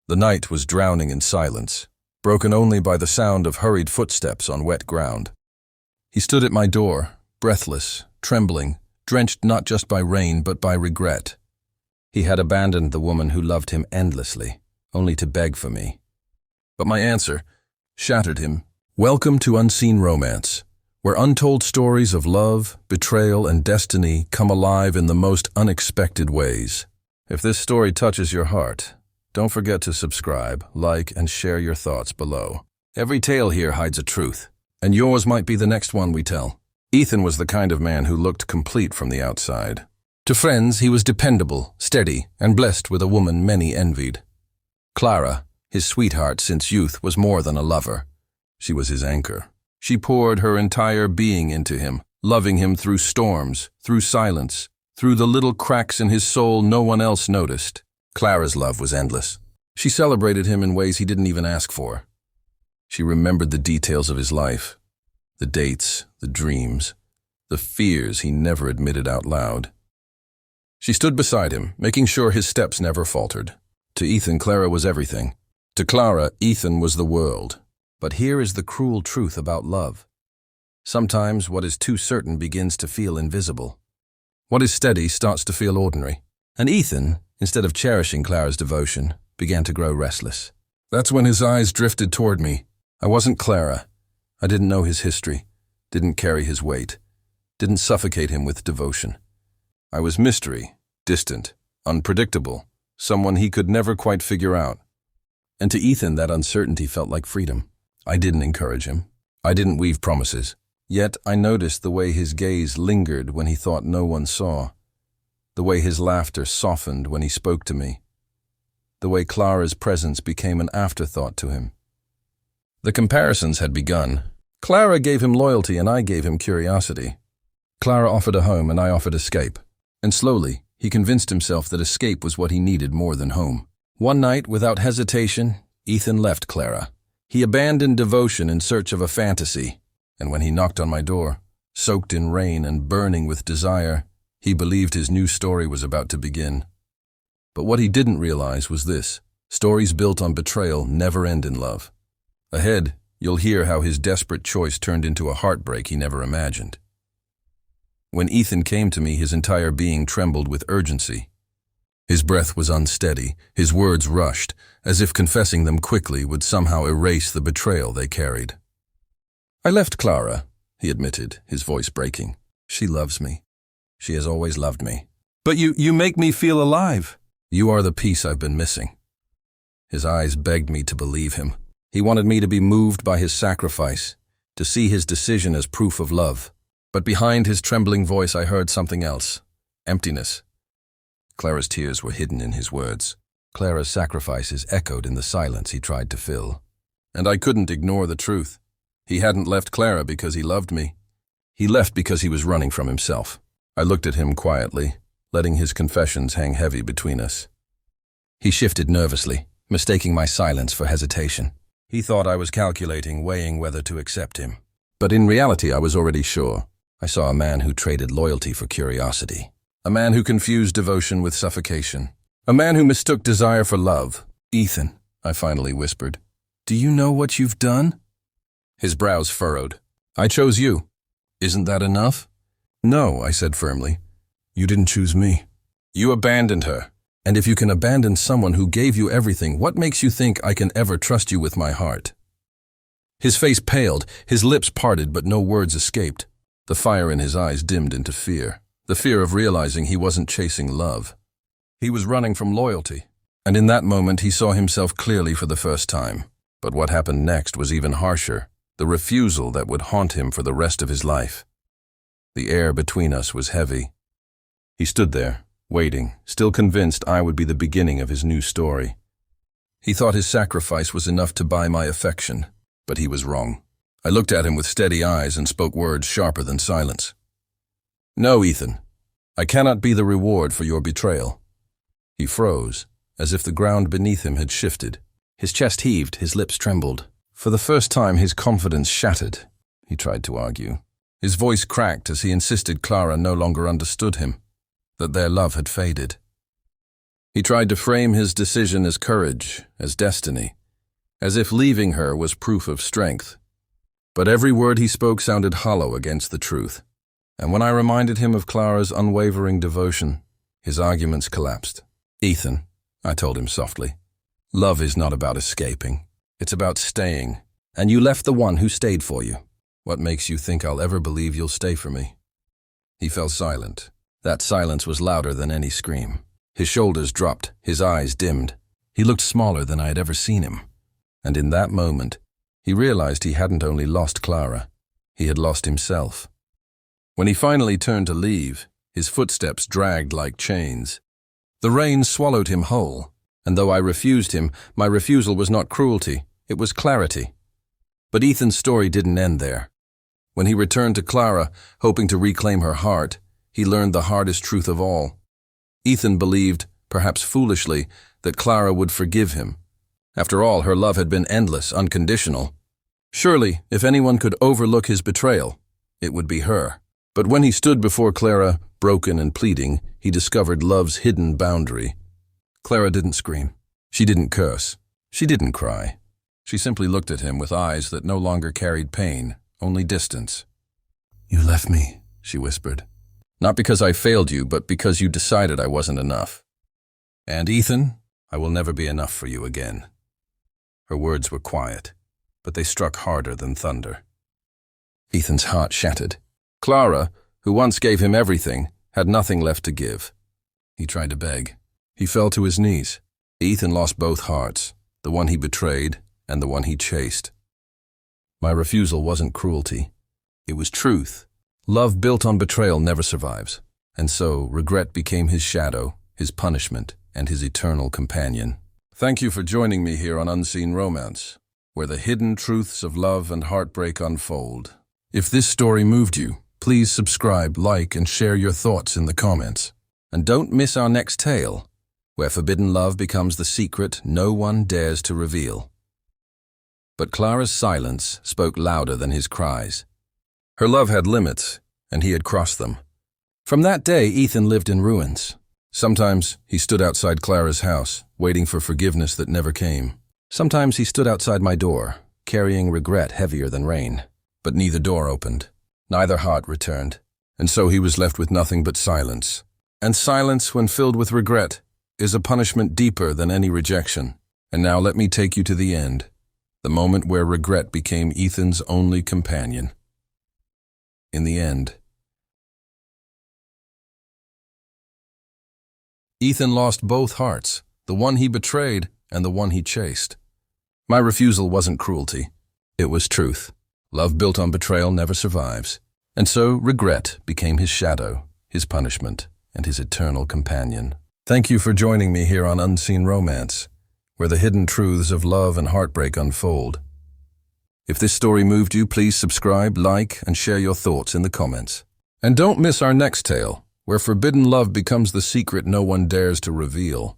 The night was drowning in silence, broken only by the sound of hurried footsteps on wet ground. He stood at my door, breathless, trembling, drenched not just by rain but by regret. He had abandoned the woman who loved him endlessly, only to beg for me. But my answer shattered him. Welcome to Unseen Romance, where untold stories of love, betrayal, and destiny come alive in the most unexpected ways. If this story touches your heart, don't forget to subscribe, like, and share your thoughts below. Every tale here hides a truth, and yours might be the next one we tell. Ethan was the kind of man who looked complete from the outside. To friends, he was dependable, steady, and blessed with a woman many envied. Clara, his sweetheart since youth, was more than a lover. She was his anchor. She poured her entire being into him, loving him through storms, through silence, through the little cracks in his soul no one else noticed. Clara's love was endless. She celebrated him in ways he didn't even ask for. She remembered the details of his life, the dates, the dreams, the fears he never admitted out loud. She stood beside him, making sure his steps never faltered. To Ethan, Clara was everything. To Clara, Ethan was the world. But here is the cruel truth about love. Sometimes what is too certain begins to feel invisible. What is steady starts to feel ordinary. And Ethan, instead of cherishing Clara's devotion, began to grow restless. That's when his eyes drifted toward me. I wasn't Clara. I didn't know his history, didn't carry his weight, didn't suffocate him with devotion. I was mystery, distant, unpredictable, someone he could never quite figure out. And to Ethan, that uncertainty felt like freedom. I didn't encourage him. I didn't weave promises. Yet I noticed the way his gaze lingered when he thought no one saw, the way his laughter softened when he spoke to me, the way Clara's presence became an afterthought to him. The comparisons had begun. Clara gave him loyalty and I gave him curiosity. Clara offered a home and I offered escape. And slowly, he convinced himself that escape was what he needed more than home. One night, without hesitation, Ethan left Clara. He abandoned devotion in search of a fantasy, and when he knocked on my door, soaked in rain and burning with desire, he believed his new story was about to begin. But what he didn't realize was this: stories built on betrayal never end in love. Ahead, you'll hear how his desperate choice turned into a heartbreak he never imagined. When Ethan came to me, his entire being trembled with urgency. His breath was unsteady, his words rushed, as if confessing them quickly would somehow erase the betrayal they carried. I left Clara, he admitted, his voice breaking. She loves me. She has always loved me. But you make me feel alive. You are the piece I've been missing. His eyes begged me to believe him. He wanted me to be moved by his sacrifice, to see his decision as proof of love. But behind his trembling voice I heard something else: emptiness. Clara's tears were hidden in his words. Clara's sacrifices echoed in the silence he tried to fill. And I couldn't ignore the truth. He hadn't left Clara because he loved me. He left because he was running from himself. I looked at him quietly, letting his confessions hang heavy between us. He shifted nervously, mistaking my silence for hesitation. He thought I was calculating, weighing whether to accept him. But in reality, I was already sure. I saw a man who traded loyalty for curiosity. A man who confused devotion with suffocation. A man who mistook desire for love. Ethan, I finally whispered, do you know what you've done? His brows furrowed. I chose you. Isn't that enough? No, I said firmly. You didn't choose me. You abandoned her. And if you can abandon someone who gave you everything, what makes you think I can ever trust you with my heart? His face paled, his lips parted, but no words escaped. The fire in his eyes dimmed into fear. The fear of realizing he wasn't chasing love. He was running from loyalty. And in that moment he saw himself clearly for the first time. But what happened next was even harsher. The refusal that would haunt him for the rest of his life. The air between us was heavy. He stood there, waiting, still convinced I would be the beginning of his new story. He thought his sacrifice was enough to buy my affection, but he was wrong. I looked at him with steady eyes and spoke words sharper than silence. No, Ethan, I cannot be the reward for your betrayal. He froze, as if the ground beneath him had shifted. His chest heaved, his lips trembled. For the first time, his confidence shattered. He tried to argue. His voice cracked as he insisted Clara no longer understood him, that their love had faded. He tried to frame his decision as courage, as destiny, as if leaving her was proof of strength. But every word he spoke sounded hollow against the truth. And when I reminded him of Clara's unwavering devotion, his arguments collapsed. "Ethan," I told him softly, "love is not about escaping. It's about staying. And you left the one who stayed for you. What makes you think I'll ever believe you'll stay for me?" He fell silent. That silence was louder than any scream. His shoulders dropped, his eyes dimmed. He looked smaller than I had ever seen him. And in that moment, he realized he hadn't only lost Clara, he had lost himself. When he finally turned to leave, his footsteps dragged like chains. The rain swallowed him whole, and though I refused him, my refusal was not cruelty, it was clarity. But Ethan's story didn't end there. When he returned to Clara, hoping to reclaim her heart, he learned the hardest truth of all. Ethan believed, perhaps foolishly, that Clara would forgive him. After all, her love had been endless, unconditional. Surely, if anyone could overlook his betrayal, it would be her. But when he stood before Clara, broken and pleading, he discovered love's hidden boundary. Clara didn't scream. She didn't curse. She didn't cry. She simply looked at him with eyes that no longer carried pain, only distance. "You left me," she whispered. "Not because I failed you, but because you decided I wasn't enough. And Ethan, I will never be enough for you again." Her words were quiet, but they struck harder than thunder. Ethan's heart shattered. Clara, who once gave him everything, had nothing left to give. He tried to beg. He fell to his knees. Ethan lost both hearts, the one he betrayed and the one he chased. My refusal wasn't cruelty. It was truth. Love built on betrayal never survives, and so regret became his shadow, his punishment, and his eternal companion. Thank you for joining me here on Unseen Romance, where the hidden truths of love and heartbreak unfold. If this story moved you, please subscribe, like, and share your thoughts in the comments. And don't miss our next tale, where forbidden love becomes the secret no one dares to reveal. But Clara's silence spoke louder than his cries. Her love had limits, and he had crossed them. From that day, Ethan lived in ruins. Sometimes he stood outside Clara's house, waiting for forgiveness that never came. Sometimes he stood outside my door, carrying regret heavier than rain. But neither door opened, neither heart returned, and so he was left with nothing but silence. And silence, when filled with regret, is a punishment deeper than any rejection. And now let me take you to the end, the moment where regret became Ethan's only companion. In the end, Ethan lost both hearts, the one he betrayed and the one he chased. My refusal wasn't cruelty, it was truth. Love built on betrayal never survives, and so regret became his shadow, his punishment, and his eternal companion. Thank you for joining me here on Unseen Romance, where the hidden truths of love and heartbreak unfold. If this story moved you, please subscribe, like, and share your thoughts in the comments. And don't miss our next tale, where forbidden love becomes the secret no one dares to reveal.